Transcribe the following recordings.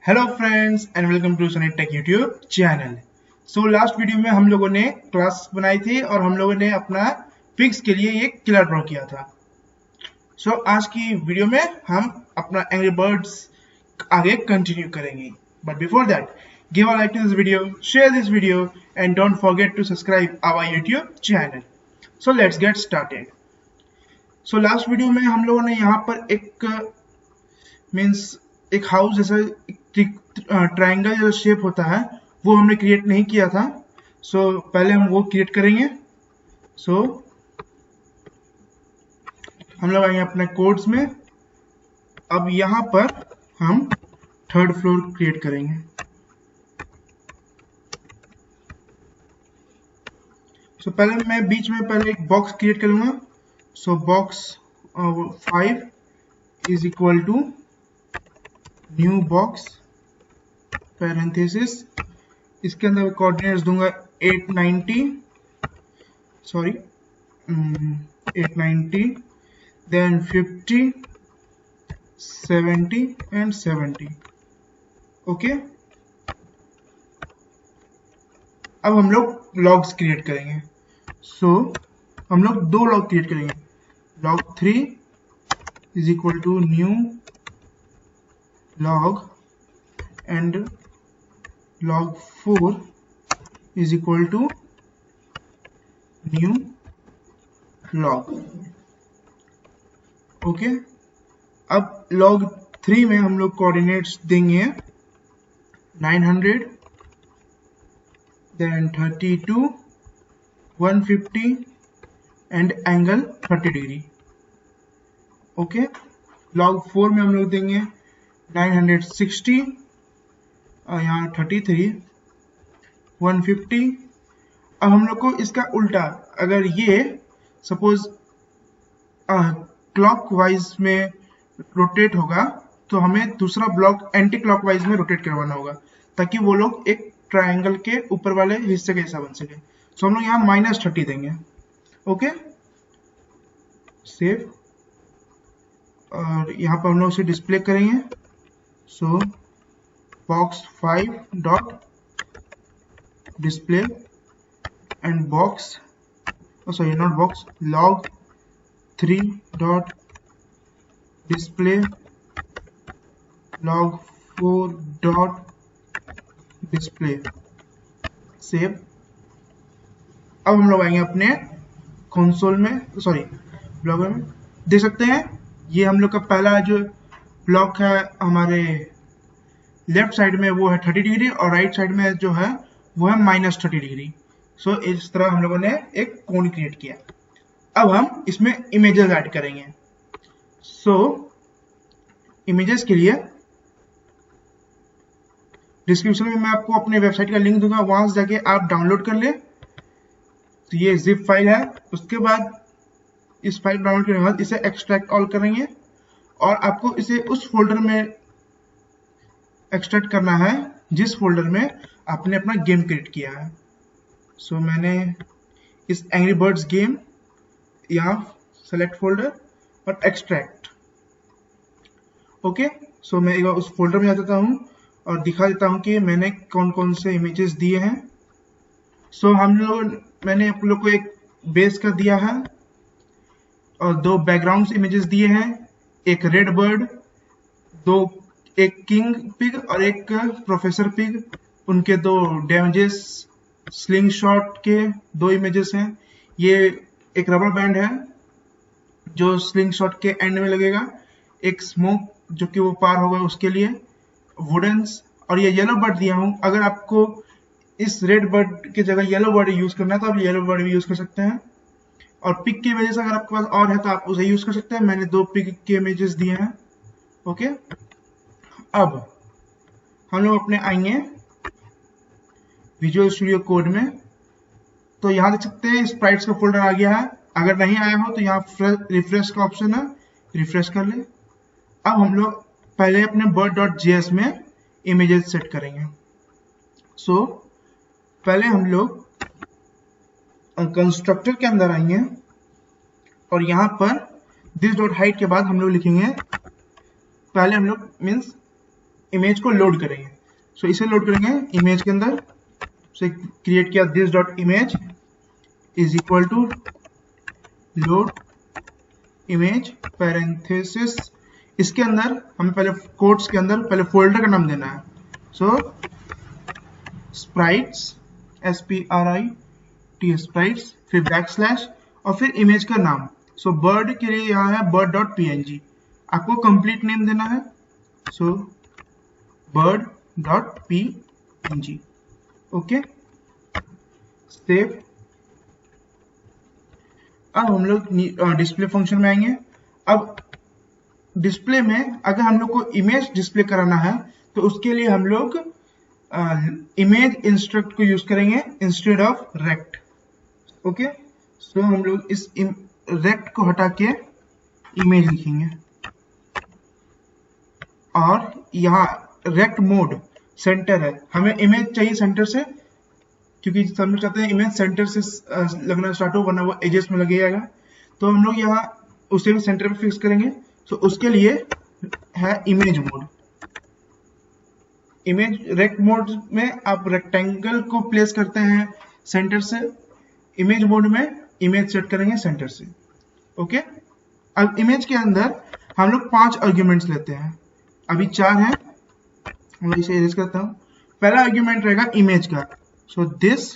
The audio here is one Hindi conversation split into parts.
Hello friends and welcome to Sunny tech YouTube channel. So last video में हम लोगों ने क्लास बनाई थी और हम लोगों ने अपना पिक्स के लिए एक किलर ड्रॉ किया था। सो आज की वीडियो में हम अपना एंग्री बर्ड्स आगे कंटिन्यू करेंगे, but before that give a like to this video, share this video and don't forget to subscribe our YouTube channel. So let's get started. So last video में हम लोगों ने यहाँ पर एक हाउस जैसा ट्रायंगल जो शेप होता है वो हमने क्रिएट नहीं किया था। सो पहले हम वो क्रिएट करेंगे। सो हम लोग आएंगे अपने कोड्स में। अब यहाँ पर हम थर्ड फ्लोर क्रिएट करेंगे। सो पहले मैं बीच में पहले एक बॉक्स क्रिएट करूंगा। So box 5 is equal to new box parenthesis, इसके अंदर मैं कोऑर्डिनेट्स दूंगा 890 देन 50 70 एंड 70। ओके, अब हम लोग लॉग्स क्रिएट करेंगे। सो हम लोग दो लॉग क्रिएट करेंगे। Log 3 is equal to new log and log 4 is equal to new log। Okay, अब log 3 में हम लोग कोऑर्डिनेट्स देंगे 900 then 32 150 and angle 30 degree. Okay, log 4 में हम लोग देंगे 960 और यहाँ 33 150। अब हम लोग को इसका उल्टा, अगर ये सपोज क्लॉकवाइज में रोटेट होगा तो हमें दूसरा ब्लॉक एंटी क्लॉकवाइज में रोटेट करवाना होगा ताकि वो लोग एक ट्रायंगल के ऊपर वाले हिस्से के हिस्सा बन सके। सो हम लोग यहाँ -30 देंगे। ओके, सेव, और यहाँ पर हम लोग उसे डिस्प्ले करेंगे। So box 5 dot display and box, not box, log 3 dot display log 4 dot display। Save. अब हम लोग आएंगे अपने कंसोल में, ब्लॉगर में। देख सकते हैं ये हम लोग का पहला जो ब्लॉक है हमारे लेफ्ट साइड में वो है 30 डिग्री और राइट साइड में जो है वो है -30 डिग्री। सो इस तरह हम लोगों ने एक कोन क्रिएट किया। अब हम इसमें इमेजेस ऐड करेंगे। सो इमेजेस के लिए डिस्क्रिप्शन में मैं आपको अपने वेबसाइट का लिंक दूंगा, वहां से जाके आप डाउनलोड कर ले। तो ये जिप फाइल है। उसके बाद इस फाइल डाउनलोड करने के बाद इसे एक्सट्रैक्ट ऑल करेंगे और आपको इसे उस फोल्डर में एक्सट्रैक्ट करना है जिस फोल्डर में आपने अपना गेम क्रिएट किया है। सो मैंने इस एंग्री बर्ड्स गेम यहाँ सेलेक्ट फोल्डर और एक्सट्रैक्ट। ओके, सो मैं एक बार उस फोल्डर में आ जाता हूँ और दिखा देता हूँ कि मैंने कौन कौन से इमेजेस दिए हैं। सो मैंने आप लोग को एक बेस का दिया है और दो बैकग्राउंड इमेजेस दिए हैं, एक रेड बर्ड, एक किंग पिग और एक प्रोफेसर पिग, उनके दो डैमेजेस, स्लिंग शॉट के दो इमेजेस हैं। ये एक रबर बैंड है जो स्लिंग शॉट के एंड में लगेगा, एक स्मोक जो कि वो पार होगा उसके लिए, वुडन्स, और ये येलो बर्ड दिया हूँ। अगर आपको इस रेड बर्ड की जगह येलो बर्ड यूज करना है तो आप येलो बर्ड भी यूज कर सकते हैं, और पिग की वजह से अगर आपके पास और है तो आप उसे यूज कर सकते हैं। मैंने दो पिग के इमेजेस दिए हैं। ओके, अब हम लोग अपने आएंगे विजुअल स्टूडियो कोड में। तो यहाँ देख सकते हैं स्प्राइट्स का फोल्डर आ गया है। अगर नहीं आया हो तो यहाँ रिफ्रेश का ऑप्शन है, रिफ्रेश कर ले। अब हम लोग पहले अपने bird.js में इमेजेस सेट करेंगे। सो पहले हम लोग कंस्ट्रक्टर के अंदर आएंगे और यहाँ पर दिस डॉट हाइट के बाद हम लोग लिखेंगे, पहले हम लोग मीन्स इमेज को लोड करेंगे। सो इसे लोड करेंगे इमेज के अंदर, से क्रिएट किया this dot image is equal to load image parenthesis, इसके अंदर हमें पहले कोट्स के अंदर पहले फोल्डर का नाम देना है। सो स्प्राइट्स SPRIT स्प्राइट्स, फिर बैकस्लैश और फिर इमेज का नाम। सो बर्ड के लिए यहाँ है bird डॉट png, आपको कंप्लीट नेम देना है। सो bird dot png, okay save. अब हम लोग डिस्प्ले फंक्शन में आएंगे। अब डिस्प्ले में अगर हम लोग को इमेज डिस्प्ले कराना है तो उसके लिए हम लोग इमेज इंस्ट्रक्ट को यूज करेंगे इंस्टेड ऑफ रेक्ट, ओके। सो हम लोग इस रेक्ट को हटा के इमेज लिखेंगे और यहाँ रेक्ट मोड सेंटर है, हमें इमेज चाहिए सेंटर से, क्योंकि हम लोग चाहते हैं इमेज सेंटर से लगना स्टार्ट हो, वरना वो एजेस में लगेगा। तो हम लोग यहाँ उसे भी सेंटर पे फिक्स करेंगे। तो उसके लिए है image mode. Image rect mode में आप रेक्टेंगल को प्लेस करते हैं सेंटर से, इमेज मोड में इमेज सेट करेंगे सेंटर से, ओके। अब इमेज के अंदर हम लोग 5 आर्ग्यूमेंट्स लेते हैं, अभी 4 हैं, मैं इसे इरेज करता हूँ। पहला आर्ग्यूमेंट रहेगा इमेज का, सो दिस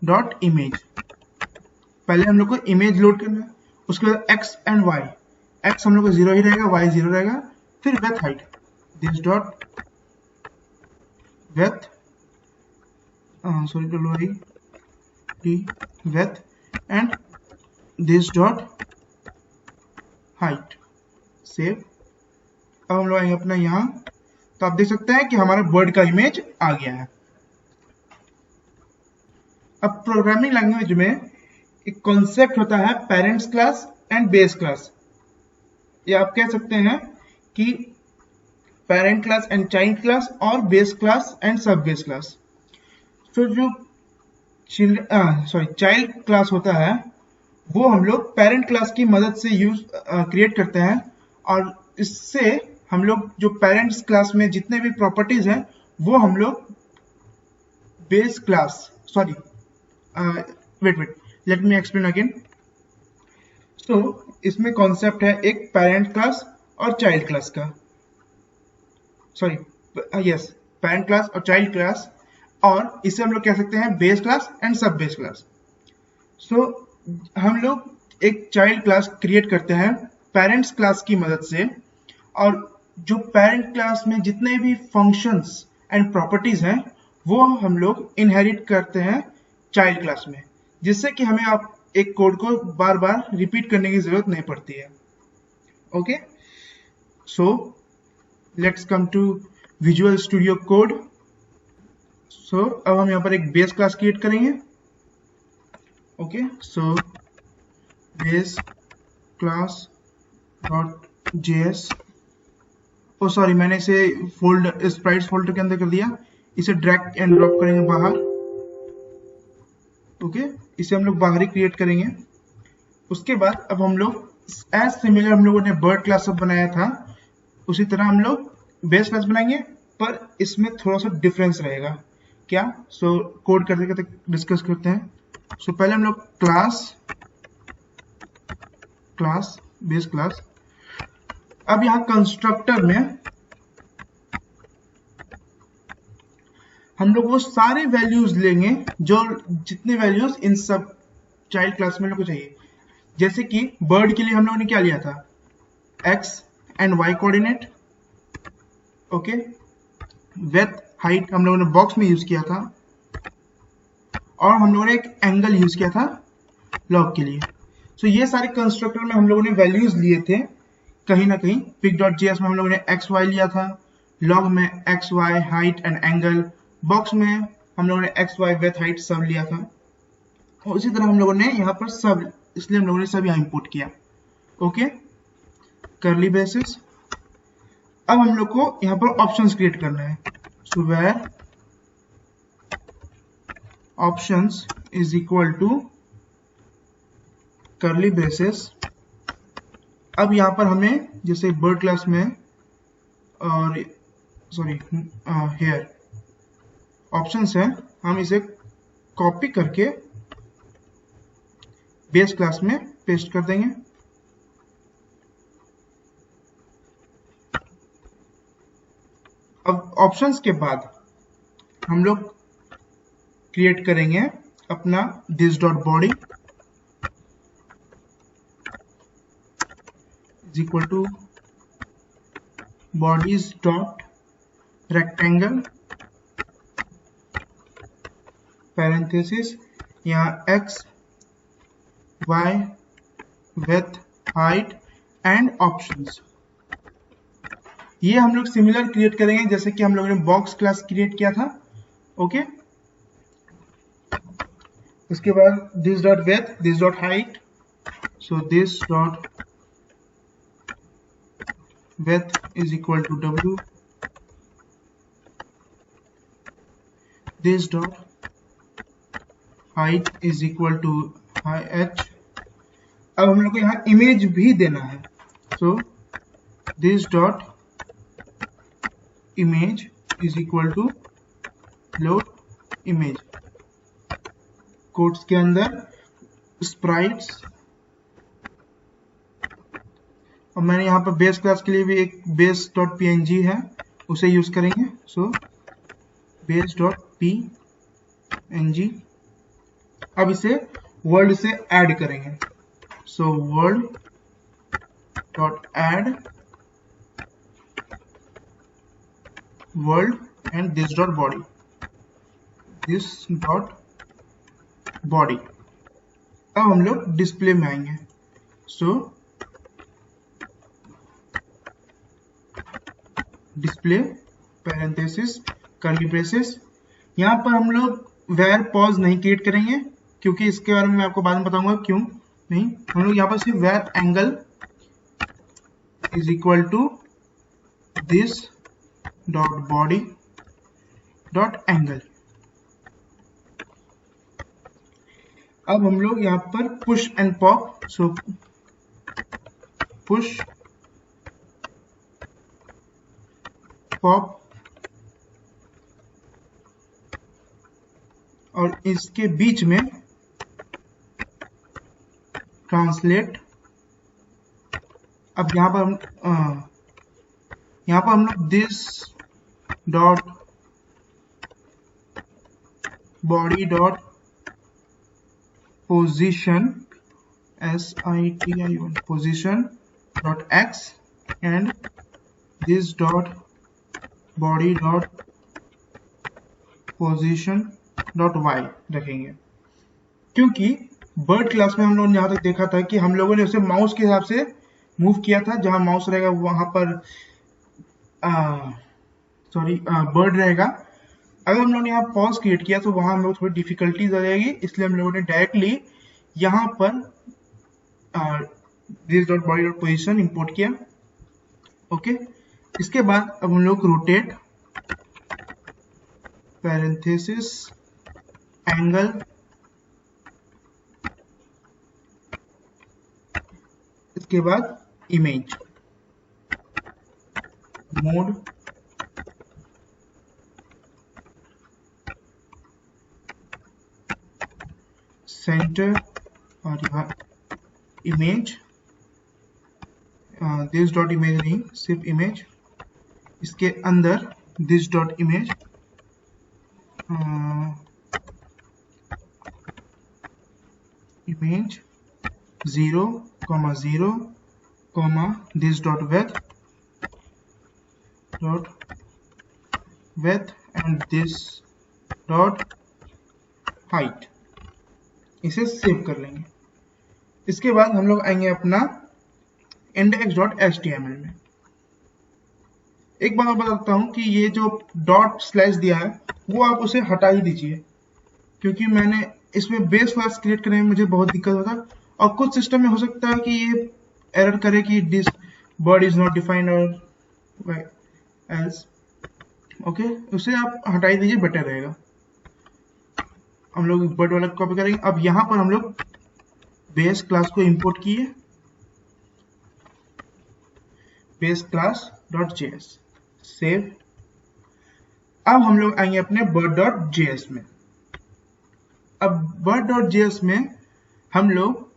डॉट इमेज, पहले हम लोग को इमेज लोड करना है। उसके बाद एक्स एंड वाई, एक्स हम लोग को 0 ही रहेगा, वाई 0 रहेगा। फिर with height, this dot with with and this dot height, save. अब हम लोग आएंगे अपना यहाँ, तो आप देख सकते हैं कि हमारा बर्ड का इमेज आ गया है। अब प्रोग्रामिंग लैंग्वेज में एक कॉन्सेप्ट होता है parents class and base class, या आप कह सकते हैं कि parent class and child class और base class and sub base class. तो जो चाइल्ड क्लास होता है वो हम लोग पेरेंट क्लास की मदद से क्रिएट करते हैं, और इससे हम लोग जो पेरेंट्स क्लास में जितने भी प्रॉपर्टीज हैं वो हम लोग base class wait let me explain again. तो इसमें कॉन्सेप्ट है एक पेरेंट क्लास और चाइल्ड क्लास का, पेरेंट क्लास और चाइल्ड क्लास, और इसे हम लोग कह सकते हैं base class and sub base class. So हम लोग एक चाइल्ड क्लास क्रिएट करते हैं पेरेंट्स क्लास की मदद से, और जो पेरेंट क्लास में जितने भी फंक्शंस एंड प्रॉपर्टीज हैं वो हम लोग इनहेरिट करते हैं चाइल्ड क्लास में, जिससे कि हमें आप एक कोड को बार बार रिपीट करने की जरूरत नहीं पड़ती है, okay. So let's come to Visual Studio Code. So अब हम यहाँ पर एक बेस क्लास क्रिएट करेंगे, okay. So base class dot JS, oh sorry मैंने इसे स्प्राइट्स फोल्डर के अंदर कर दिया, इसे ड्रैग एंड ड्रॉप करेंगे बाहर, ओके। इसे हम लोग बाहर ही क्रिएट करेंगे। उसके बाद अब हम लोग एज सिमिलर हम लोगों ने बर्ड क्लास सब बनाया था उसी तरह हम लोग बेस क्लास बनाएंगे, पर इसमें थोड़ा सा डिफरेंस रहेगा। क्या? सो कोड करते करते डिस्कस करते हैं। सो पहले हम लोग क्लास बेस क्लास, अब यहाँ कंस्ट्रक्टर में हम लोग वो सारे वैल्यूज लेंगे जो जितने वैल्यूज इन सब चाइल्ड क्लास में लोग को चाहिए। जैसे कि बर्ड के लिए हम लोगों ने क्या लिया था, x and y coordinate, okay. Width height हम लोगों ने बॉक्स में यूज किया था, और हम लोगों ने एक एंगल यूज किया था लॉग के लिए। सो ये सारे कंस्ट्रक्टर में हम लोगों ने वैल्यूज लिए थे कहीं ना कहीं। pic.js में हम लोगों ने एक्स वाई लिया था, लॉग में x y height and angle, box में हम लोगों ने एक्स वाई विड्थ हाइट सब लिया था, और इसी तरह हम लोगों ने यहाँ पर सब, इसलिए हम लोगों ने सब यहाँ इंपोर्ट किया, ओके। Curly braces. अब हम लोग को यहाँ पर ऑप्शंस क्रिएट करना है। So var options is equal to curly braces. अब यहाँ पर हमें जैसे बर्ड क्लास में और सॉरी हेयर ऑप्शंस है, हम इसे कॉपी करके बेस क्लास में पेस्ट कर देंगे। अब ऑप्शंस के बाद हम लोग क्रिएट करेंगे अपना this dot body is equal two bodies dot rectangle parenthesis, यहाँ x y width height and options. ये हम लोग सिमिलर क्रिएट करेंगे जैसे कि हम लोगों ने बॉक्स क्लास क्रिएट किया था। ओके, उसके बाद this dot width, this dot height, so this dot width is equal to w, this dot height is equal to h। अब हम लोग को यहाँ इमेज भी देना है, so this dot image is equal to load image, quotes के अंदर sprites। और मैंने यहाँ पर बेस क्लास के लिए भी एक बेस डॉट png है, उसे यूज करेंगे। So base dot png। अब इसे वर्ल्ड से ऐड करेंगे, so world dot add world and this dot body, this dot body. अब हम लोग डिस्प्ले में आएंगे, सो डिस्प्ले पैरेंथेसिस कर्ली ब्रेसेस। यहाँ पर हम लोग वेयर पॉज नहीं क्रिएट करेंगे क्योंकि इसके बारे में मैं आपको बाद में बताऊंगा क्यों नहीं। हम लोग यहाँ पर सिर्फ var angle is equal to this dot body dot angle. अब हम लोग यहाँ पर push and pop, so push pop, और इसके बीच में ट्रांसलेट। अब यहाँ पर हम लोग this dot body dot position SITION position dot x and this dot body dot position dot y रखेंगे, क्योंकि बर्ड क्लास में हम लोगों ने यहाँ तक देखा था कि हम लोगों ने उसे माउस के हिसाब से मूव किया था। जहां माउस रहेगा वहां पर बर्ड रहेगा। अगर हम लोगों ने यहाँ पॉज क्रिएट किया तो वहां हम लोग थोड़ी डिफिकल्टीज आ जाएगी, इसलिए हम लोगों ने डायरेक्टली यहाँ पर this dot body dot position import किया। ओके, इसके बाद अब हम लोग रोटेट पैरेंथेसिस एंगल, इसके बाद इमेज मोड, सेंटर, और यहाँ इमेज, दिस डॉट इमेज नहीं, सिर्फ इमेज। इसके अंदर this dot image, image 0,0, this dot width and this dot height. इसे सेव कर लेंगे। इसके बाद हम लोग आएंगे अपना index.html में। एक बात मैं बताता हूं कि ये जो डॉट स्लैश दिया है वो आप उसे हटा ही दीजिए, क्योंकि मैंने इसमें बेस क्लास क्रिएट करने में मुझे बहुत दिक्कत होता है, और कुछ सिस्टम में हो सकता है कि ये एरर करे कि this bird is not defined और एल्स। ओके, उसे आप हटा ही दीजिए, बेटर रहेगा। हम लोग बर्ड वाला कॉपी करेंगे। अब यहाँ पर हम लोग बेस क्लास को इंपोर्ट किए, base class dot JS, save अब हम लोग आएंगे अपने bird.js में। अब bird.js में हम लोग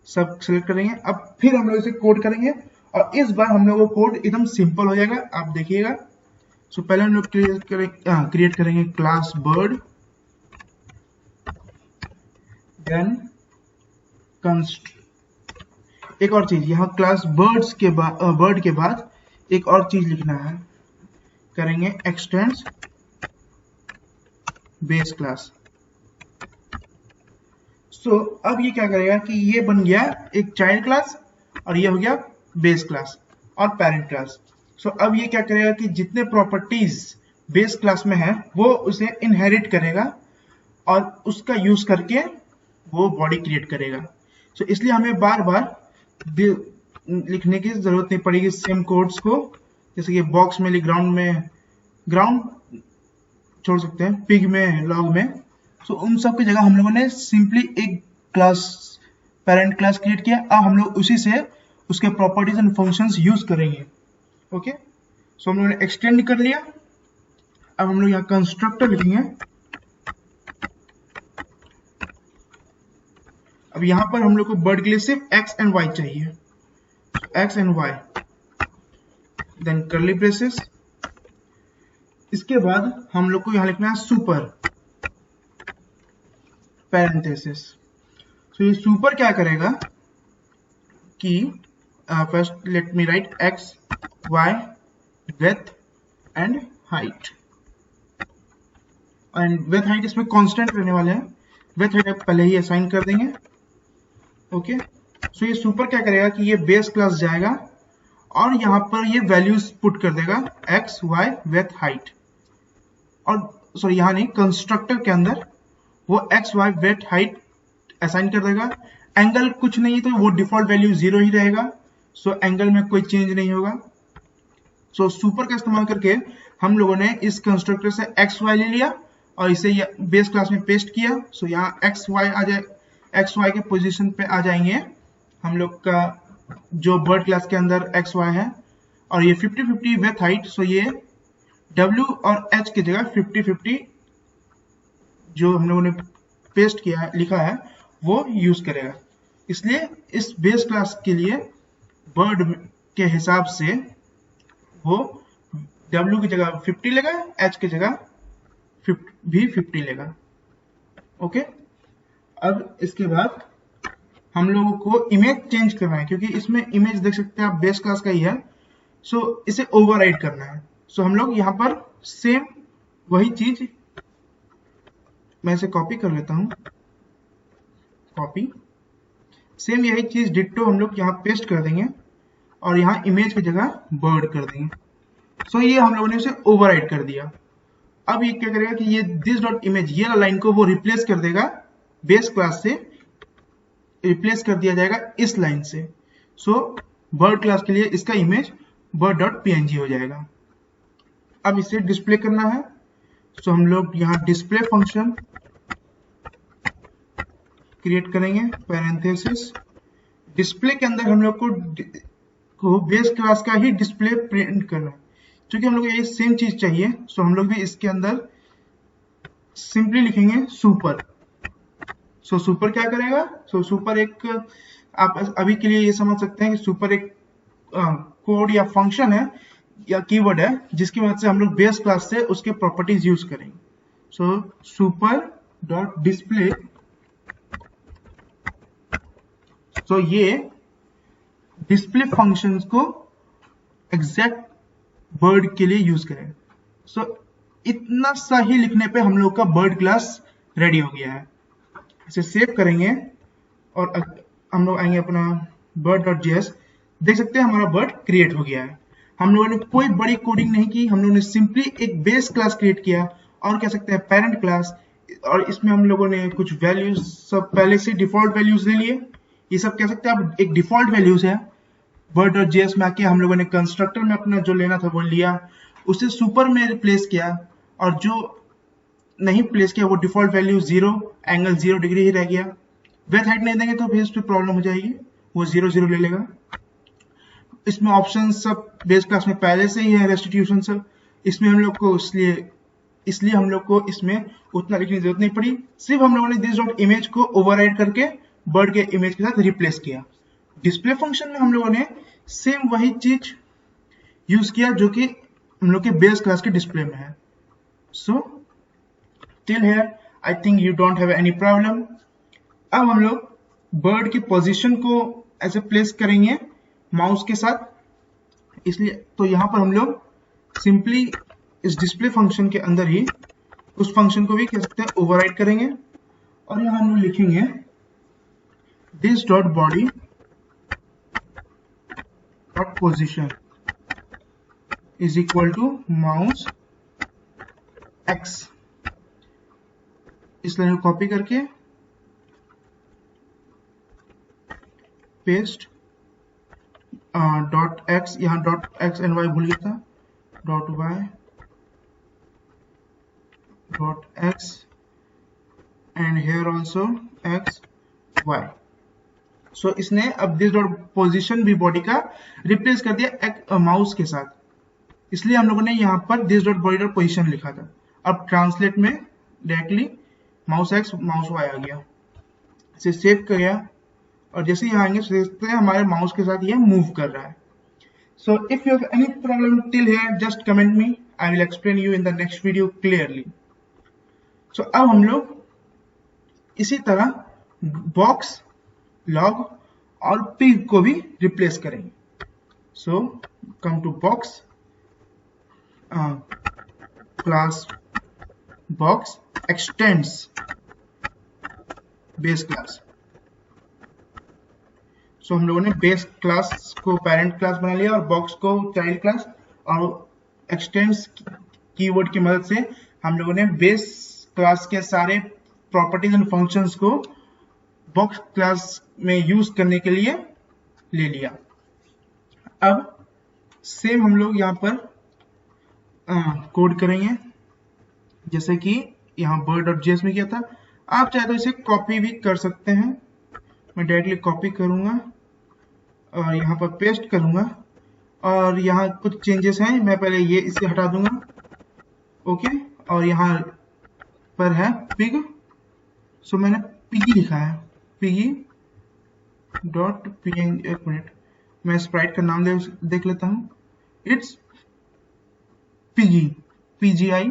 सब सेलेक्ट करेंगे। अब फिर हम लोग इसे कोड करेंगे और इस बार हम लोग को कोड एकदम सिंपल हो जाएगा, आप देखिएगा। सो पहले हम लोग क्रिएट करेंगे क्लास बर्ड, देन एक और चीज यहाँ क्लास बर्ड के बाद एक और चीज लिखना है, करेंगे एक्सटेंड्स बेस क्लास। सो अब ये क्या करेगा कि ये बन गया एक चाइल्ड क्लास और ये हो गया बेस क्लास और पेरेंट क्लास। सो अब ये क्या करेगा कि जितने प्रॉपर्टीज बेस क्लास में है वो उसे इनहेरिट करेगा और उसका यूज करके वो बॉडी क्रिएट करेगा। सो इसलिए हमें बार बार लिखने की जरूरत नहीं पड़ेगी सेम कोड्स को, जैसे कि बॉक्स में ग्राउंड छोड़ सकते हैं, पिग में, लॉग में। सो उन सब की जगह हम लोगों ने सिंपली एक क्लास पेरेंट क्लास क्रिएट किया। अब हम लोग उसी से उसके प्रॉपर्टीज एंड फंक्शंस यूज करेंगे। ओके, सो हम लोगों ने एक्सटेंड कर लिया। अब हम लोग यहाँ कंस्ट्रक्टर लिखेंगे। अब यहाँ पर हम लोग को बर्ड के लिए सिर्फ एक्स एंड वाई चाहिए, x and y, then curly braces. इसके बाद हम लोग को यहाँ लिखना है सुपर पैरेंथेसिस। तो ये सुपर क्या करेगा कि first let me write x y width and height, and width height इसमें कांस्टेंट रहने वाले हैं। विड्थ हाइट पहले ही असाइन कर देंगे। ओके, सो ये सुपर क्या करेगा कि ये बेस क्लास जाएगा और यहाँ पर ये वैल्यूज पुट कर देगा एक्स वाई विड्थ हाइट, और सॉरी यहाँ नहीं, कंस्ट्रक्टर के अंदर वो x y width height assign कर देगा। एंगल कुछ नहीं तो वो डिफॉल्ट वैल्यू 0 ही रहेगा। सो एंगल में कोई चेंज नहीं होगा। सो सुपर का इस्तेमाल करके हम लोगों ने इस कंस्ट्रक्टर से एक्स वाई ले लिया और इसे बेस क्लास में पेस्ट किया। सो यहाँ एक्स वाई आ जाए, एक्स वाई के पोजीशन पे आ जाएंगे हम लोग का जो बर्ड क्लास के अंदर एक्स वाई है, और ये 50-50 विड्थ हाइट। सो ये W और H की जगह 50-50 जो हम लोगों ने पेस्ट किया है, लिखा है, वो यूज करेगा। इसलिए इस बेस क्लास के लिए बर्ड के हिसाब से वो W की जगह 50 लेगा, H की जगह भी 50 लेगा। ओके, अब इसके बाद हम लोगों को इमेज चेंज करना है, क्योंकि इसमें इमेज देख सकते हैं आप बेस क्लास का ही है। सो इसे ओवरराइड करना है। सो हम लोग यहाँ पर सेम वही चीज, मैं इसे कॉपी कर लेता हूँ, कॉपी, सेम यही चीज डिट्टो हम लोग यहाँ पेस्ट कर देंगे और यहाँ इमेज की जगह बर्ड कर देंगे। सो ये हम लोगों ने इसे ओवरराइड कर दिया। अब ये क्या करेगा कि ये दिस डॉट इमेज, ये लाइन को वो रिप्लेस कर देगा, बेस क्लास से रिप्लेस कर दिया जाएगा इस लाइन से। सो बर्ड क्लास के लिए इसका इमेज bird.png हो जाएगा। अब इसे डिस्प्ले करना है। सो हम लोग यहाँ डिस्प्ले फंक्शन क्रिएट करेंगे, पैरेंथेसिस। डिस्प्ले के अंदर हम लोग को बेस क्लास का ही डिस्प्ले प्रिंट करना है, क्योंकि हम लोग को ये सेम चीज चाहिए। सो हम लोग भी इसके अंदर सिंपली लिखेंगे सुपर। सो सुपर क्या करेगा? सो सुपर एक, आप अभी के लिए ये समझ सकते हैं कि सुपर एक कोड या फंक्शन है या कीवर्ड है जिसकी मदद से हम लोग बेस क्लास से उसके प्रॉपर्टीज यूज करेंगे। सो सुपर डॉट डिस्प्ले, सो ये डिस्प्ले फंक्शंस को एग्जैक्ट बर्ड के लिए यूज करें। सो इतना सा ही लिखने पे हम लोग का बर्ड क्लास रेडी हो गया है। इसे सेव करेंगे और हम लोग आएंगे अपना bird.js। देख सकते हैं हमारा बर्ड क्रिएट हो गया है। हम लोगों ने कोई बड़ी कोडिंग नहीं की, हम लोगों ने सिंपली एक बेस क्लास क्रिएट किया और कह सकते हैं पेरेंट क्लास, और इसमें हम लोगों ने कुछ वैल्यूज सब पहले से डिफॉल्ट वैल्यूज ले लिए। ये सब कह सकते हैं आप एक डिफॉल्ट वैल्यूज है। bird.js में आके हम लोगों ने कंस्ट्रक्टर में अपना जो लेना था वो लिया, उसे सुपर में रिप्लेस किया, और जो नहीं प्लेस किया वो डिफॉल्ट वैल्यू 0, एंगल 0 डिग्री ही रह गया। विड्थ हाइट नहीं देंगे तो फिर उस पर प्रॉब्लम हो जाएगी, वो 0 0 ले लेगा। इसमें ऑप्शन सब बेस क्लास में पहले से ही है, रेस्टिट्यूशन सब। इसमें हम लोग को इसलिए हम लोग को इसमें उतना लिखने की जरूरत नहीं पड़ी। सिर्फ हम लोगों ने दिस डॉट इमेज को ओवरराइड करके बर्ड के इमेज के साथ रिप्लेस किया। डिस्प्ले फंक्शन में हम लोगों ने सेम वही चीज यूज किया जो कि हम लोग के बेस क्लास के डिस्प्ले में है। So till here I think you don't have any problem. अब हम लोग बर्ड की पोजीशन को ऐसे प्लेस करेंगे माउस के साथ, इसलिए तो यहाँ पर हम लोग सिंपली इस डिस्प्ले फंक्शन के अंदर ही उस फंक्शन को भी कह सकते हैं ओवरराइड करेंगे, और यहाँ हम लोग लिखेंगे this dot body dot position is equal to mouse X. इस लाइन को कॉपी करके पेस्ट डॉट एक्स, यहाँ डॉट एक्स एंड वाई भूल गया था, dot Y dot X and here also X Y. So इसने अब दिस डॉट पोजिशन भी बॉडी का रिप्लेस कर दिया माउस के साथ, इसलिए हम लोगों ने यहाँ पर this dot body dot position लिखा था। अब ट्रांसलेट में directly mouse X mouse Y आ गया। इसे सेव कर गया, और जैसे यहाँ आएंगे तो देखते हैं हमारे माउस के साथ ये मूव कर रहा है। So if you have any problem till here just comment me, I will explain you in the next video clearly. So अब हम लोग इसी तरह बॉक्स, लॉग और पिग को भी रिप्लेस करेंगे। So come to box, class box extends base class. So हम लोगों ने बेस क्लास को पेरेंट क्लास बना लिया और बॉक्स को चाइल्ड क्लास, और एक्सटेंड्स कीवर्ड की मदद से हम लोगों ने बेस क्लास के सारे प्रॉपर्टीज एंड फंक्शंस को बॉक्स क्लास में यूज करने के लिए ले लिया। अब सेम हम लोग यहाँ पर कोड करेंगे जैसे कि यहाँ bird.js में किया था। आप चाहे तो इसे कॉपी भी कर सकते हैं। मैं डायरेक्टली कॉपी करूंगा और यहाँ पर पेस्ट करूंगा, और यहाँ कुछ चेंजेस हैं, मैं पहले ये इसे हटा दूंगा, ओके। और यहाँ पर है पिग, सो मैंने पिगी लिखा है, पिगी डॉट png। एक मिनट, मैं स्प्राइट का नाम देख लेता हूँ, it's piggy, pgi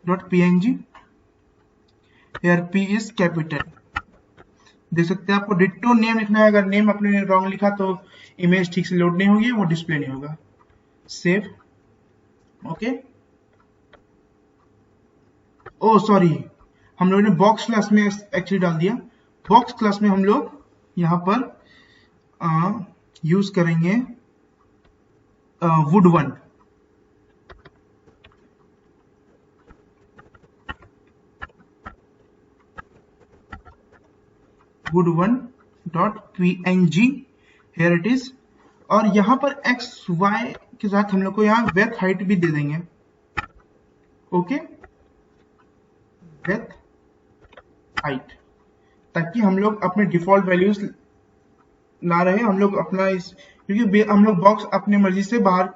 dot png, here p is capital. देख सकते हैं आपको डिट्टो नेम लिखना है, अगर नेम आपने रॉन्ग लिखा तो इमेज ठीक से लोड नहीं होगी, वो डिस्प्ले नहीं होगा। Save, okay. ओ सॉरी, हम लोगों ने बॉक्स क्लास में एक्चुअली डाल दिया। बॉक्स क्लास में हम लोग यहाँ पर यूज करेंगे wood1। wood1.png, here it is। और यहाँ पर x y के साथ हम लोग को यहाँ वेथ हाइट भी दे देंगे, ओके, वेथ हाइट, ताकि हम लोग अपने डिफॉल्ट वैल्यूज ना रहे, हम लोग अपना क्योंकि हम लोग बॉक्स अपने मर्जी से बाहर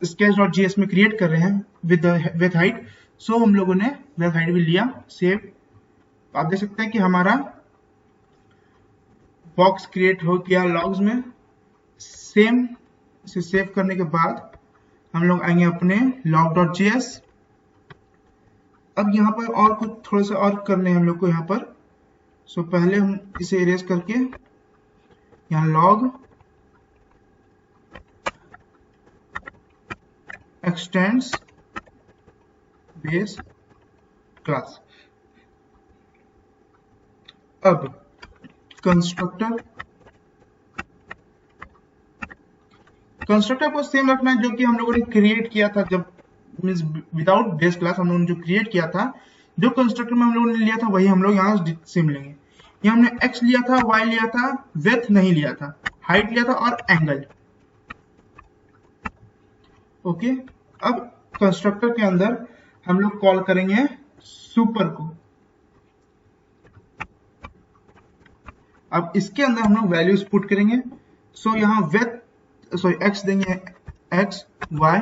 sketch.js में क्रिएट कर रहे हैं विद वेथ हाइट। सो हम लोगों ने वेथ हाइट भी लिया। सेव, आप देख सकते हैं कि हमारा बॉक्स क्रिएट हो गया लॉग्स में। सेम इसे सेव करने के बाद हम लोग आएंगे अपने log.js। अब यहाँ पर और कुछ थोड़ा सा और करने हैं हम लोग को यहाँ पर। सो पहले हम इसे इरेज करके यहाँ log extends base class। अब कंस्ट्रक्टर को सेम रखना है जो कि हम लोगों ने क्रिएट किया था, जब मींस विदाउट बेस क्लास हम लोगों ने जो क्रिएट किया था, जो कंस्ट्रक्टर में हम लोगों ने लिया था वही हम लोग यहाँ सेम लेंगे। यहाँ हमने x लिया था, y लिया था, विड्थ नहीं लिया था, हाइट लिया था और एंगल, ओके। अब कंस्ट्रक्टर के अंदर हम लोग कॉल करेंगे सुपर को। अब इसके अंदर हम लोग वैल्यूज पुट करेंगे। सो यहाँ विड्थ सॉरी एक्स देंगे एक्स वाई,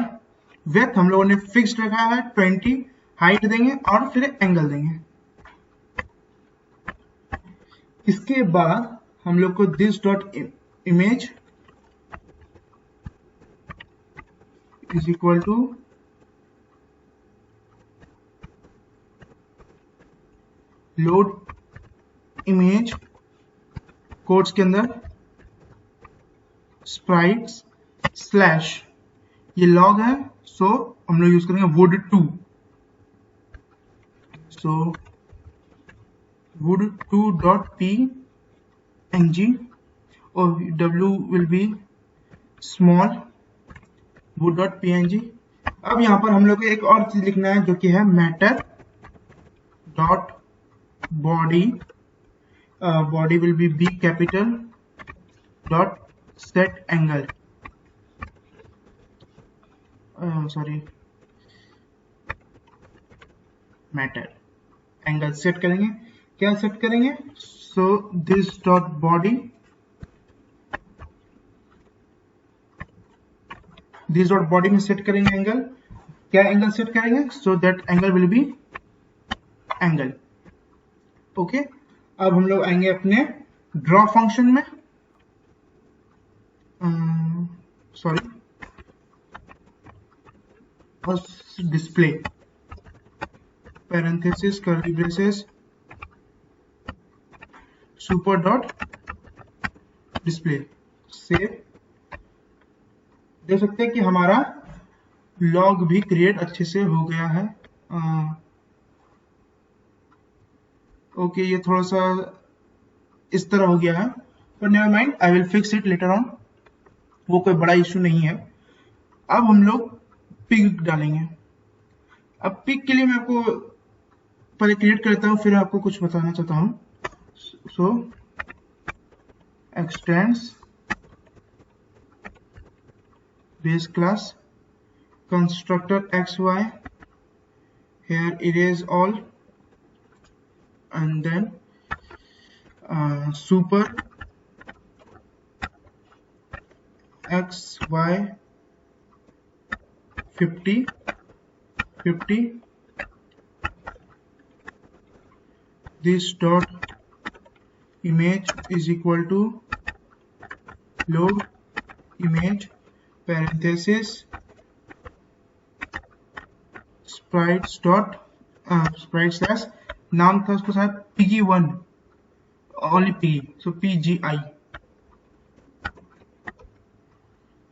विड्थ हम लोगों ने फिक्स्ड रखा है 20, हाइट देंगे और फिर एंगल देंगे। इसके बाद हम लोग को this dot image is equal to load image quotes के अंदर स्प्राइट्स स्लैश, ये लॉग है सो हम लोग यूज करेंगे wood2, सो wood2 डॉट png और w will be small wood dot png। अब यहाँ पर हम लोग को एक और चीज लिखना है जो कि है matter dot body, body will be b capital dot set angle, sorry matter angle set करेंगे। क्या सेट करेंगे? So this dot body, this dot body में सेट करेंगे एंगल। क्या एंगल सेट करेंगे? So that angle will be angle. Okay, अब हम लोग आएंगे अपने ड्रॉ फंक्शन में, sorry display parenthesis curly braces super dot display save. देख सकते हैं कि हमारा लॉग भी क्रिएट अच्छे से हो गया है। ओके, ये थोड़ा सा इस तरह हो गया है, पर never mind, I will fix it later on, वो कोई बड़ा इशू नहीं है। अब हम लोग पिग डालेंगे। अब पिग के लिए मैं आपको पहले क्रिएट करता हूँ, फिर आपको कुछ बताना चाहता हूँ। So extends base class constructor xy, here erase all and then super xy 50 50, this dot image is equal to load image parenthesis sprites dot sprite slash, नाम था उसको शायद pg1, only pg, so pgi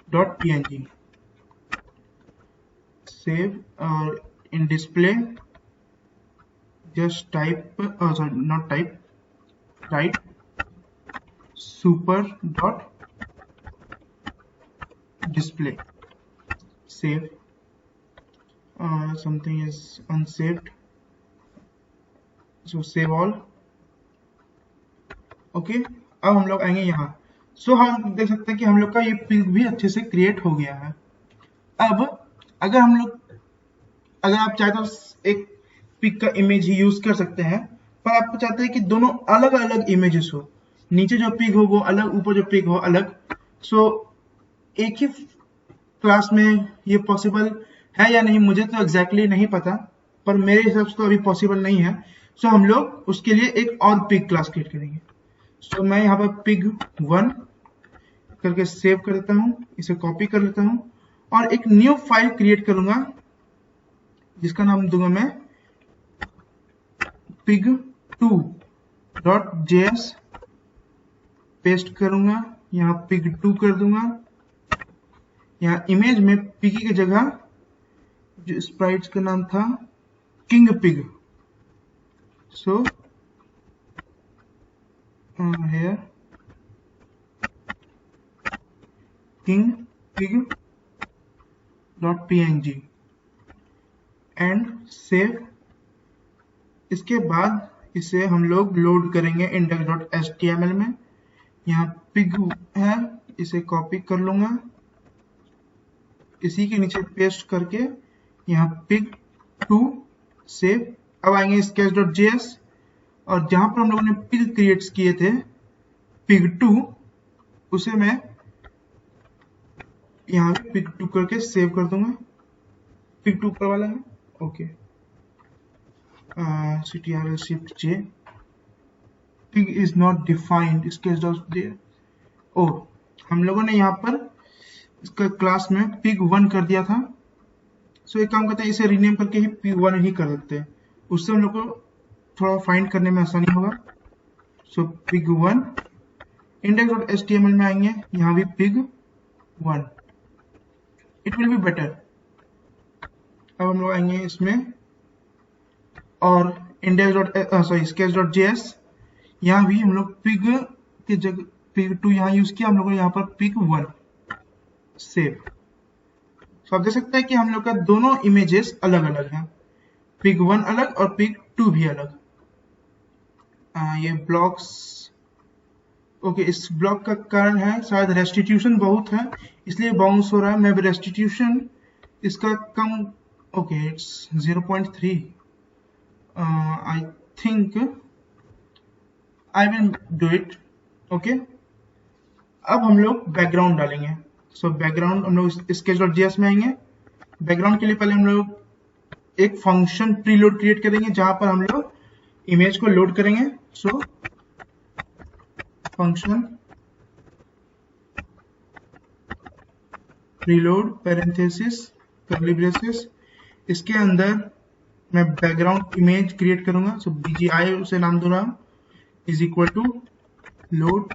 dot png, save। और in display just type, sorry not type, write super dot display, save। something is unsaved, so save all। Okay, अब हम लोग आएंगे यहाँ। सो हम देख सकते हैं कि हम लोग का ये पिग भी अच्छे से क्रिएट हो गया है। अब अगर हम लोग, अगर आप चाहते हो एक पिग का इमेज ही यूज कर सकते हैं, पर आपको चाहते हैं कि दोनों अलग अलग इमेजेस हो, नीचे जो पिग हो वो अलग, ऊपर जो पिग हो अलग। सो एक ही क्लास में ये पॉसिबल है या नहीं मुझे तो एग्जैक्टली नहीं पता, पर मेरे हिसाब से तो अभी पॉसिबल नहीं है। सो हम लोग उसके लिए एक और पिग क्लास क्रिएट करेंगे। सो मैं यहाँ पर pig1 करके सेव कर देता हूँ, इसे कॉपी कर लेता हूँ और एक न्यू फाइल क्रिएट करूंगा जिसका नाम दूंगा मैं pig2.js, पेस्ट करूंगा, यहाँ pig2 कर दूंगा। यहाँ इमेज में पिगी की जगह जो स्प्राइट्स का नाम था king pig, so here king pig dot png and save. इसके बाद इसे हम लोग लोड करेंगे index.html में। यहाँ पिग है, इसे कॉपी कर लूंगा, इसी के नीचे पेस्ट करके यहाँ pig2 सेव। अब आएंगे sketch.js और जहां पर हम लोगों ने पिग क्रिएट किए थे pig2, उसे मैं यहाँ पे पिक 2 करके सेव कर दूंगा। पिक 2 ऊपर वाला है, okay. ctrl shift j, pig is not defined sketch dot there। ओ, हम लोगों ने यहाँ पर इसका क्लास में pig 1 कर दिया था। सो एक काम करते हैं, इसे रीनेम करके ही pig 1 ही कर देते हैं, उससे हम लोग को थोड़ा फाइंड करने में आसानी होगा। सो pig 1 index.html में आएंगे, यहाँ भी pig 1, it will be better. अब हम लोग आएंगे इसमें और sketch.js, यहाँ भी हम लोग pig की जगह pig 2 यहाँ यूज किया, हम लोग यहाँ पर pig 1 सेव। तो आप देख सकते हैं कि हम लोग का दोनों इमेजेस अलग अलग हैं, pig 1 अलग और pig 2 भी अलग। ये ब्लॉक्स, ओके, इस ब्लॉक का कारण है शायद रेस्टिट्यूशन बहुत है इसलिए बाउंस हो रहा है। मैं भी रेस्टिट्यूशन इसका कम, okay it's 0.3, I think I will do it, okay. अब हम लोग बैकग्राउंड डालेंगे। सो बैकग्राउंड हम लोग sketch.js में आएंगे। बैकग्राउंड के लिए पहले हम लोग एक फंक्शन प्रीलोड क्रिएट करेंगे जहां पर हम लोग इमेज को लोड करेंगे। So function preload parenthesis curly braces, इसके अंदर मैं बैकग्राउंड इमेज क्रिएट करूंगा। सो bgi उसे नाम दूंगा, is equal to load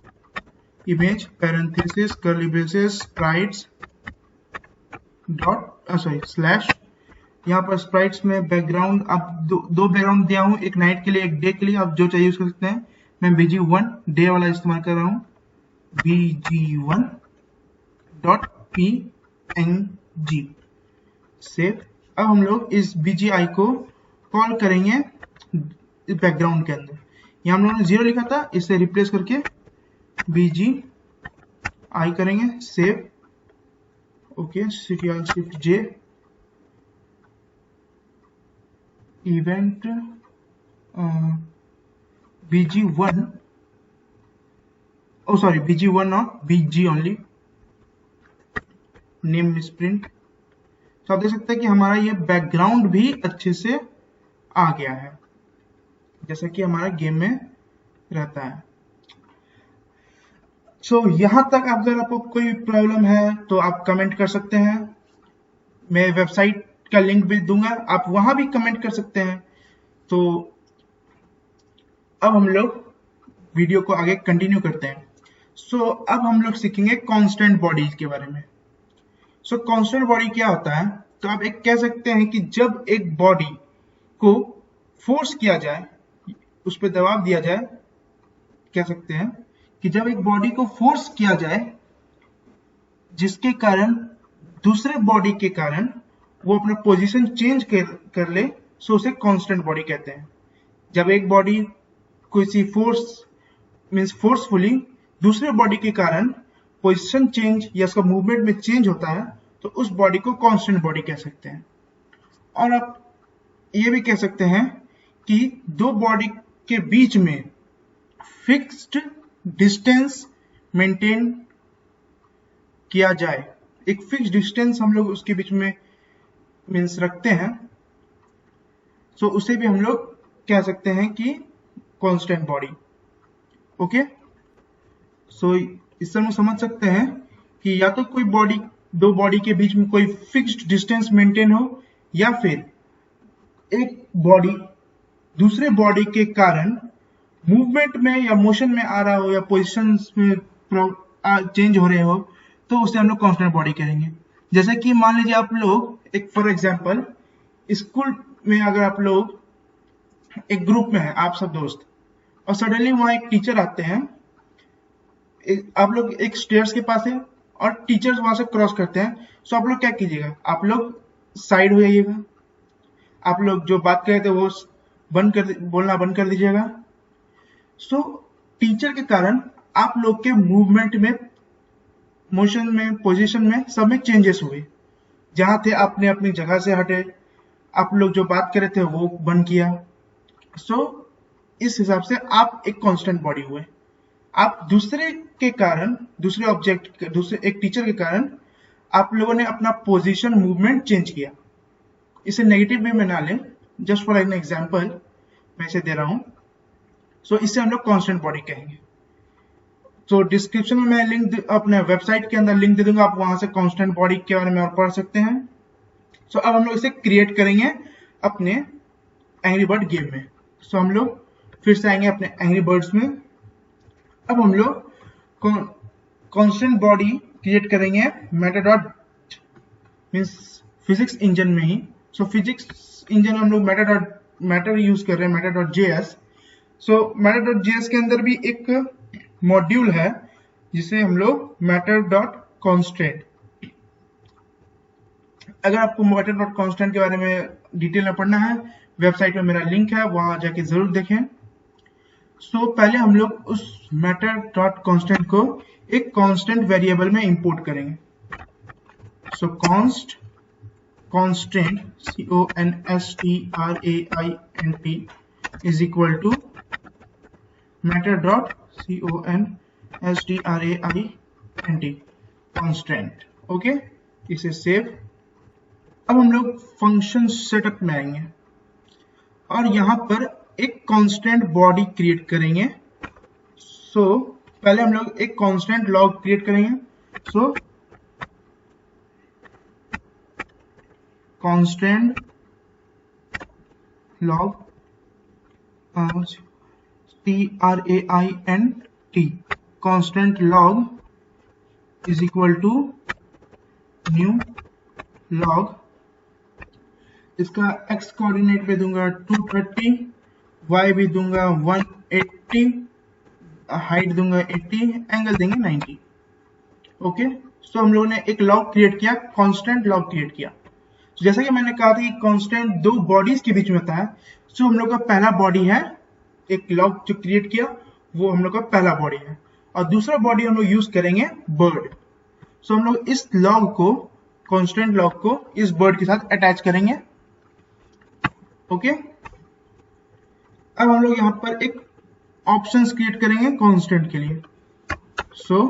image parenthesis curly braces sprites dot slash. यहाँ पर स्प्राइट्स में बैकग्राउंड, अब दो बैकग्राउंड दिया हूँ, एक नाइट के लिए एक डे के लिए, आप जो चाहिए यूज कर सकते हैं। मैं bg1 डे वाला इस्तेमाल कर रहा हूँ, bg1 डॉट png सेव। अब हम लोग इस bgi को कॉल करेंगे बैकग्राउंड के अंदर। यहाँ हम लोगों ने 0 लिखा था, इसे रिप्लेस करके bgi करेंगे, save, okay. ctrl shift j, event bg1, oh sorry bg1 not bg only, name misprint. तो आप देख सकते हैं कि हमारा ये बैकग्राउंड भी अच्छे से आ गया है जैसा कि हमारा गेम में रहता है। सो यहां तक अगर आपको कोई प्रॉब्लम है तो आप कमेंट कर सकते हैं। मैं वेबसाइट का लिंक भी दूंगा, आप वहां भी कमेंट कर सकते हैं। तो अब हम लोग वीडियो को आगे कंटिन्यू करते हैं। सो अब हम लोग सीखेंगे कांस्टेंट बॉडीज के बारे में। सो कांस्टेंट बॉडी क्या होता है, तो आप एक कह सकते हैं कि जब एक बॉडी को फोर्स किया जाए, उस पर दबाव दिया जाए, कह सकते हैं कि जब एक बॉडी को फोर्स किया जाए जिसके कारण दूसरे बॉडी के कारण वो अपना पोजीशन चेंज कर ले, सो उसे कांस्टेंट बॉडी कहते हैं। जब एक बॉडी किसी फोर्स मींस फोर्सफुली दूसरे बॉडी के कारण पोजीशन चेंज या उसका मूवमेंट में चेंज होता है तो उस बॉडी को कांस्टेंट बॉडी कह सकते हैं। और आप ये भी कह सकते हैं कि दो बॉडी के बीच में फिक्स्ड डिस्टेंस मेंटेन किया जाए, एक फिक्स्ड डिस्टेंस हम लोग उसके बीच में मीन्स रखते हैं, सो उसे भी हम लोग कह सकते हैं कि कांस्टेंट बॉडी, ओके। सो इससे हम समझ सकते हैं कि या तो कोई बॉडी, दो बॉडी के बीच में कोई फिक्स्ड डिस्टेंस मेंटेन हो, या फिर एक बॉडी दूसरे बॉडी के कारण मूवमेंट में या मोशन में आ रहा हो या पोजीशंस में चेंज हो रहे हो, तो उसे हम लोग कांस्टेंट बॉडी कहेंगे। जैसे कि मान लीजिए आप लोग एक फॉर एग्जांपल स्कूल में अगर आप लोग एक ग्रुप में है, आप सब दोस्त, और सडनली वहां एक टीचर आते हैं, आप लोग एक स्टेयर्स के पास है और टीचर्स वहां से क्रॉस करते हैं, सो आप लोग क्या कीजिएगा, आप लोग साइड हो जाइएगा, आप लोग जो बात कर रहे थे वो बोलना बंद कर दीजिएगा। सो टीचर के कारण आप लोग के मूवमेंट में, मोशन में, पोजीशन में, सब में चेंजेस हुए। जहां थे आपने अपनी जगह से हटे, आप लोग जो बात कर रहे थे वो बंद किया। सो इस हिसाब से आप एक कांस्टेंट बॉडी हुए। आप दूसरे के कारण, दूसरे ऑब्जेक्ट, दूसरे एक टीचर के कारण आप लोगों ने अपना पोजीशन मूवमेंट चेंज किया, इसे नेगेटिव वे में ना लें, जस्ट फॉर एन एग्जांपल मैं इसे दे रहा हूं। सो इसे हम लोग कांस्टेंट बॉडी कहेंगे। तो डिस्क्रिप्शन में मैं लिंक अपने वेबसाइट के अंदर लिंक दे दूंगा, आप वहां से कांस्टेंट बॉडी के बारे में और पढ़ सकते हैं। सो अब हम लोग इसे क्रिएट करेंगे अपने एंग्री बर्ड गेम में। सो हम लोग फिर से आएंगे अपने एंग्री बर्ड्स में। अब हम लोग कांस्टेंट बॉडी क्रिएट करेंगे मेटाडॉट मींस फिजिक्स इंजन में ही। सो फिजिक्स इंजन हम लोग मैटर यूज कर रहे हैं, मेटा.js। सो मेटा.js के अंदर भी एक मॉड्यूल है जिसे हम लोग matter.constraint, अगर आपको matter.constraint के बारे में डिटेल में पढ़ना है, वेबसाइट में मेरा लिंक है, वहां जाके जरूर देखें। सो पहले हम लोग उस matter.constraint को एक कांस्टेंट वेरिएबल में इंपोर्ट करेंगे। सो constraint constraint is equal to matter.constraint constraint। Okay, इसे सेव। अब हम लोग फंक्शन सेटअप में आएंगे और यहां पर एक कांस्टेंट बॉडी क्रिएट करेंगे। सो पहले हम लोग एक कांस्टेंट लॉग क्रिएट करेंगे। So constant log TRAINT constant log is equal to new log. इसका x कोऑर्डिनेट पे दूंगा 230, y भी दूंगा 180, हाइट दूंगा 80, एंगल देंगे 90। ओके, सो हम लोगों ने एक लॉग क्रिएट किया, कांस्टेंट लॉग क्रिएट किया। तो जैसा कि मैंने कहा था कि कांस्टेंट दो बॉडीज के बीच में होता है। सो हम लोग का पहला बॉडी है, एक लॉग जो क्रिएट किया वो हम लोग का पहला बॉडी है, और दूसरा बॉडी हम लोग यूज करेंगे बर्ड। सो हम लोग इस लॉग को, कांस्टेंट लॉग को इस बर्ड के साथ अटैच करेंगे। ओके, अब हम लोग यहां पर एक ऑप्शंस क्रिएट करेंगे कांस्टेंट के लिए। सो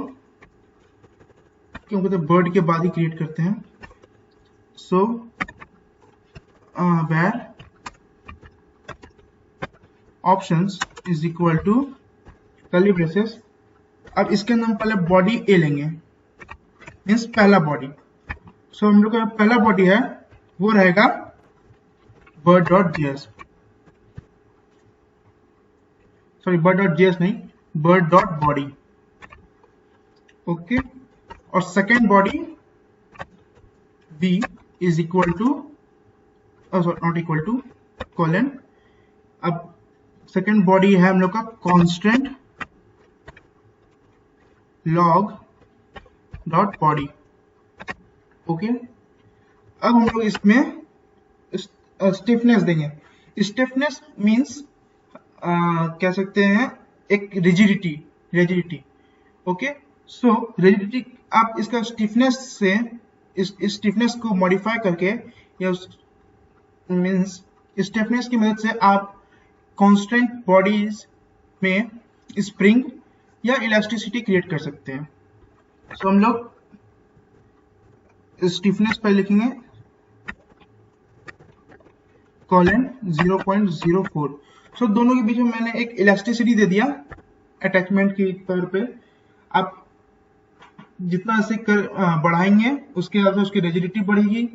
क्योंकि तो बर्ड के बाद ही क्रिएट करते हैं। सो where options is equal to curly braces. अब इसके अंदर हम पहले बॉडी ए लेंगे, मीन्स पहला बॉडी। सो हम लोग का पहला बॉडी है वो रहेगा bird.js, सॉरी bird.js नहीं, bird.body। ओके, और second body b is equal to not equal to colon. अब सेकेंड बॉडी है हम लोग का constant log dot body. Okay, अब हम लोग इसमें स्टिफनेस देंगे। स्टिफनेस मींस कह सकते हैं एक रिजिडिटी। ओके, सो रिजिडिटी आप इसका स्टिफनेस से इस स्टिफनेस को मॉडिफाई करके या मींस स्टिफनेस की मदद से आप कांस्टेंट बॉडीज में स्प्रिंग या इलास्टिसिटी क्रिएट कर सकते हैं। सो हम लोग स्टिफनेस पर लिखेंगे कोलन 0.04। सो दोनों के बीच में मैंने एक इलास्टिसिटी दे दिया अटैचमेंट के तौर पे। आप जितना इसे बढ़ाएंगे उसके हिसाब से उसकी रिजिडिटी बढ़ेगी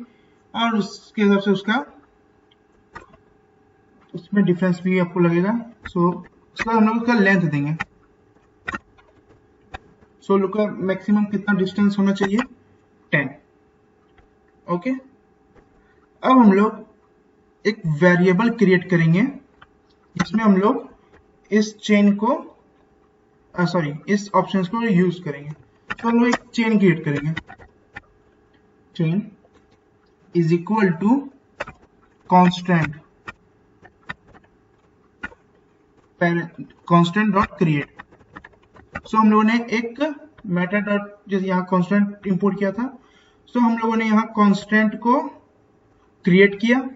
और उसके हिसाब से उसमें डिफरेंस भी आपको लगेगा। सो उसका हम लोग उसका लेंथ देंगे। सो लोग का मैक्सिमम कितना डिस्टेंस होना चाहिए, 10। ओके, अब हम लोग एक वेरिएबल क्रिएट करेंगे जिसमें हम लोग इस चेन को इस ऑप्शंस को यूज करेंगे। तो हम लोग एक चेन क्रिएट करेंगे, chain is equal to constant dot create. So हम लोगों ने एक मेटा डॉट जैसे यहाँ कांस्टेंट इंपोर्ट किया था। सो हम लोगों ने यहाँ कांस्टेंट को क्रिएट किया,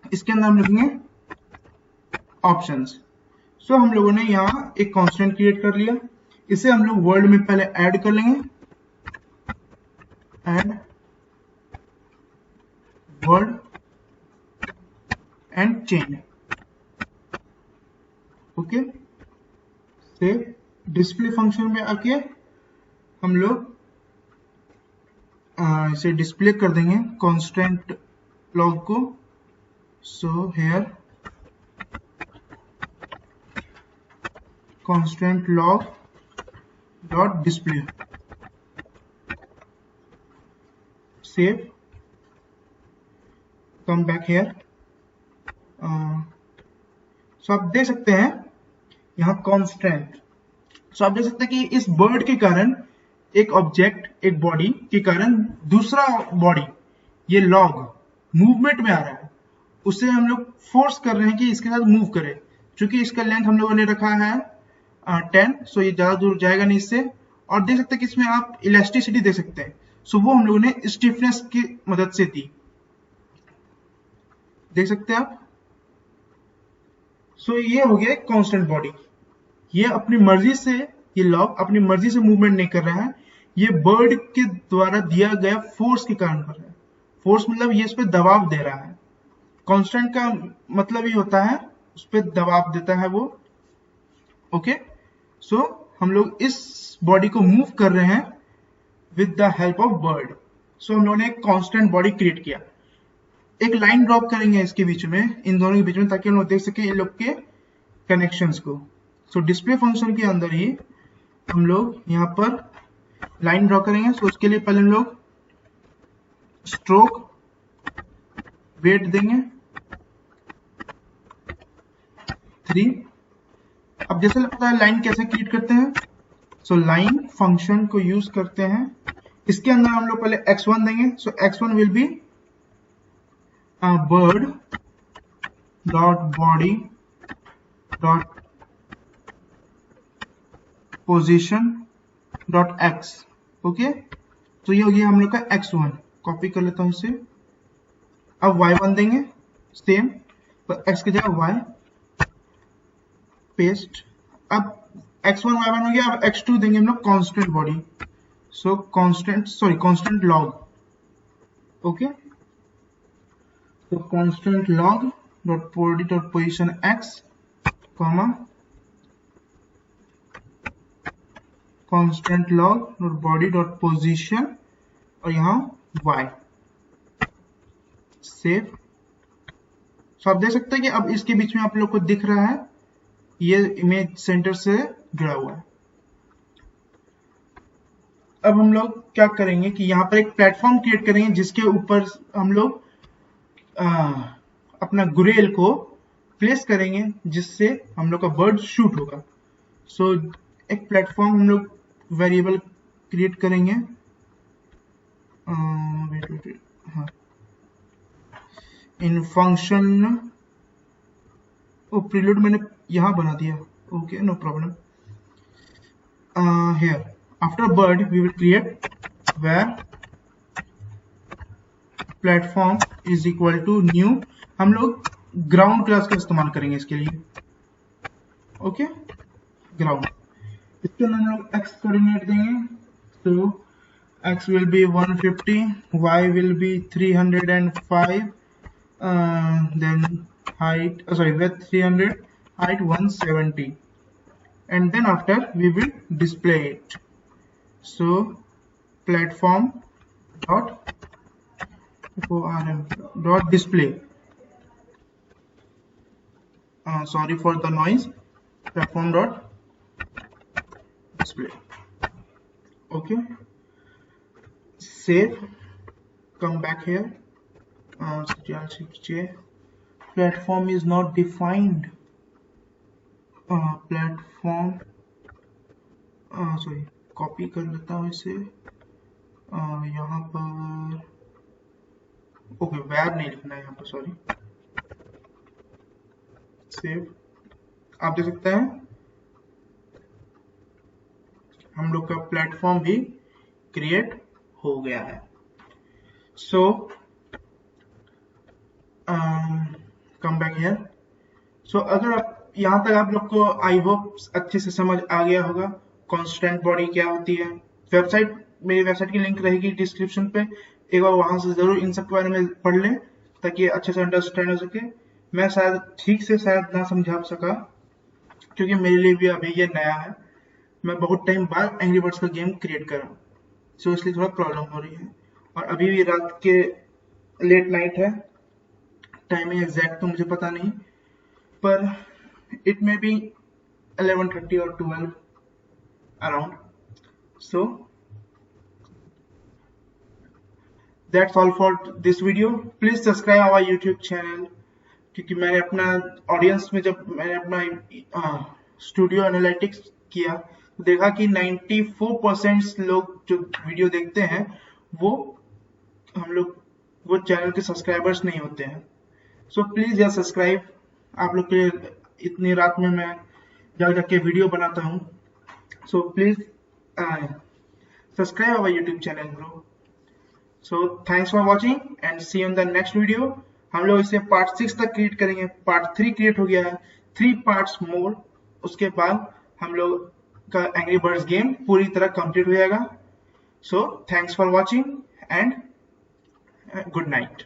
इसके अंदर हम लिखेंगे ऑप्शंस। सो हम लोगों ने यहाँ एक कांस्टेंट क्रिएट कर लिया, इसे हम लोग वर्ल्ड में पहले ऐड कर लेंगे। Add word and chain. Okay, से डिस्प्ले फंक्शन में आके हम लोग इसे डिस्प्ले कर देंगे कांस्टेंट लॉग को। So here constant log dot display, save, come back here. So आप देख सकते हैं यहाँ कांस्टेंट। सो आप देख सकते हैं कि इस बर्ड के कारण एक ऑब्जेक्ट, एक बॉडी के कारण दूसरा बॉडी, ये लॉग मूवमेंट में आ रहा है, उसे हम लोग फोर्स कर रहे हैं कि इसके साथ मूव करे। क्योंकि इसका लेंथ हम लोगों ने रखा है 10, सो ये ज्यादा दूर जाएगा नहीं इससे। और देख सकते हैं कि इसमें आप इलास्टिसिटी देख सकते हैं, सो वो हम लोगों ने स्टिफनेस की मदद से दी, देख सकते हैं आप। सो ये हो गया कांस्टेंट बॉडी। ये अपनी मर्जी से, ये लॉग अपनी मर्जी से मूवमेंट नहीं कर रहा है, ये बर्ड के द्वारा दिया गया फोर्स के कारण कर रहा है। फोर्स मतलब ये इस पे दबाव दे रहा है। कांस्टेंट का मतलब ये होता है उस पे दबाव देता है वो। ओके, सो हम लोग इस बॉडी को मूव कर रहे हैं with the help of bird. So हम लोगों ने एक कांस्टेंट बॉडी क्रिएट किया। एक लाइन ड्रॉप करेंगे इसके बीच में, इन दोनों के बीच में, ताकि हम लोग देख सके इन लोग के कनेक्शंस को। सो डिस्प्ले फंक्शन के अंदर ही हम लोग यहाँ पर लाइन ड्रॉ करेंगे। सो उसके लिए पहले हम लोग स्ट्रोक वेट देंगे 3। अब जैसे लगता है लाइन कैसे क्रिएट करते हैं, सो लाइन फंक्शन को यूज करते हैं। इसके अंदर हम लोग पहले x1 देंगे। सो x1 will be bird dot body dot position dot x। Okay, तो ये हो गया हम लोग का x1। कॉपी कर लेता हूं इसे। अब y1 देंगे सेम, तो x की जगह y, पेस्ट। अब x1 y1 हो गया। अब x2 देंगे हम लोग constant body. So constant log. Okay, तो constant log dot body dot position x, comma constant log dot body dot position, और यहाँ y, सेव। सो आप देख सकते हैं कि अब इसके बीच में आप लोग को दिख रहा है ये इमेज सेंटर से जुड़ा हुआ है। अब हम लोग क्या करेंगे कि यहाँ पर एक प्लेटफॉर्म क्रिएट करेंगे जिसके ऊपर हम लोग अपना गुरेल को प्लेस करेंगे, जिससे हम लोग का बर्ड शूट होगा। सो एक प्लेटफॉर्म हम लोग वेरिएबल क्रिएट करेंगे। हाँ, इन फंक्शन प्रीलोड मैंने यहाँ बना दिया। Okay, no problem. Here after bird we will create var platform is equal to new. हम लोग ग्राउंड क्लास का इस्तेमाल करेंगे इसके लिए। Okay, ground. इसके अंदर हम लोग एक्स कोऑर्डिनेट देंगे। तो x will be 150, y will be 305, then height, width 300, height 170, and then after we will display it. So platform dot form dot display. Sorry for the noise. Platform dot display. Okay. Save. Come back here. Ctrl+J. Platform is not defined. Platform. Sorry. Copy कर लेता हूँ इसे। यहाँ पर ओके, वेयर नहीं लिखना है यहाँ पर, सॉरी। सेव। आप देख सकते हैं हम लोग का प्लेटफॉर्म भी क्रिएट हो गया है। सो कम बैक हियर। सो अगर आप यहाँ तक आप लोग को आई होप अच्छे से समझ आ गया होगा कांस्टेंट बॉडी क्या होती है। वेबसाइट मेरी वेबसाइट की लिंक रहेगी डिस्क्रिप्शन पे, एक बार वहां से जरूर इन सब के बारे में पढ़ लें ताकि अच्छे से अंडरस्टैंड हो सके। मैं शायद ठीक से शायद ना समझा सका क्योंकि मेरे लिए भी अभी ये नया है, मैं बहुत टाइम बाद एंग्री बर्ड्स का गेम क्रिएट कर रहा हूँ, सो इसलिए थोड़ा प्रॉब्लम हो रही है। और अभी भी रात के लेट नाइट है, टाइमिंग एग्जैक्ट तो मुझे पता नहीं, पर it may be 11:30 or 12 around. So that's all for this video. Please subscribe our YouTube channel, क्योंकि मैंने अपना ऑडियंस में जब मैंने अपना स्टूडियो एनालिटिक्स किया तो देखा कि 94% लोग जो वीडियो देखते हैं वो वो चैनल के सब्सक्राइबर्स नहीं होते हैं। सो प्लीज यार सब्सक्राइब, आप लोग के लिए इतनी रात में मैं जाग के वीडियो बनाता हूँ, so please subscribe our YouTube channel bro. So thanks for watching and see you in the next video. हम लोग इसे पार्ट 6 तक क्रिएट करेंगे, पार्ट 3 क्रिएट हो गया है, 3 पार्ट्स मोर, उसके बाद हम लोग का एंग्री बर्ड्स गेम पूरी तरह कंप्लीट हो जाएगा। सो thanks for watching and good night.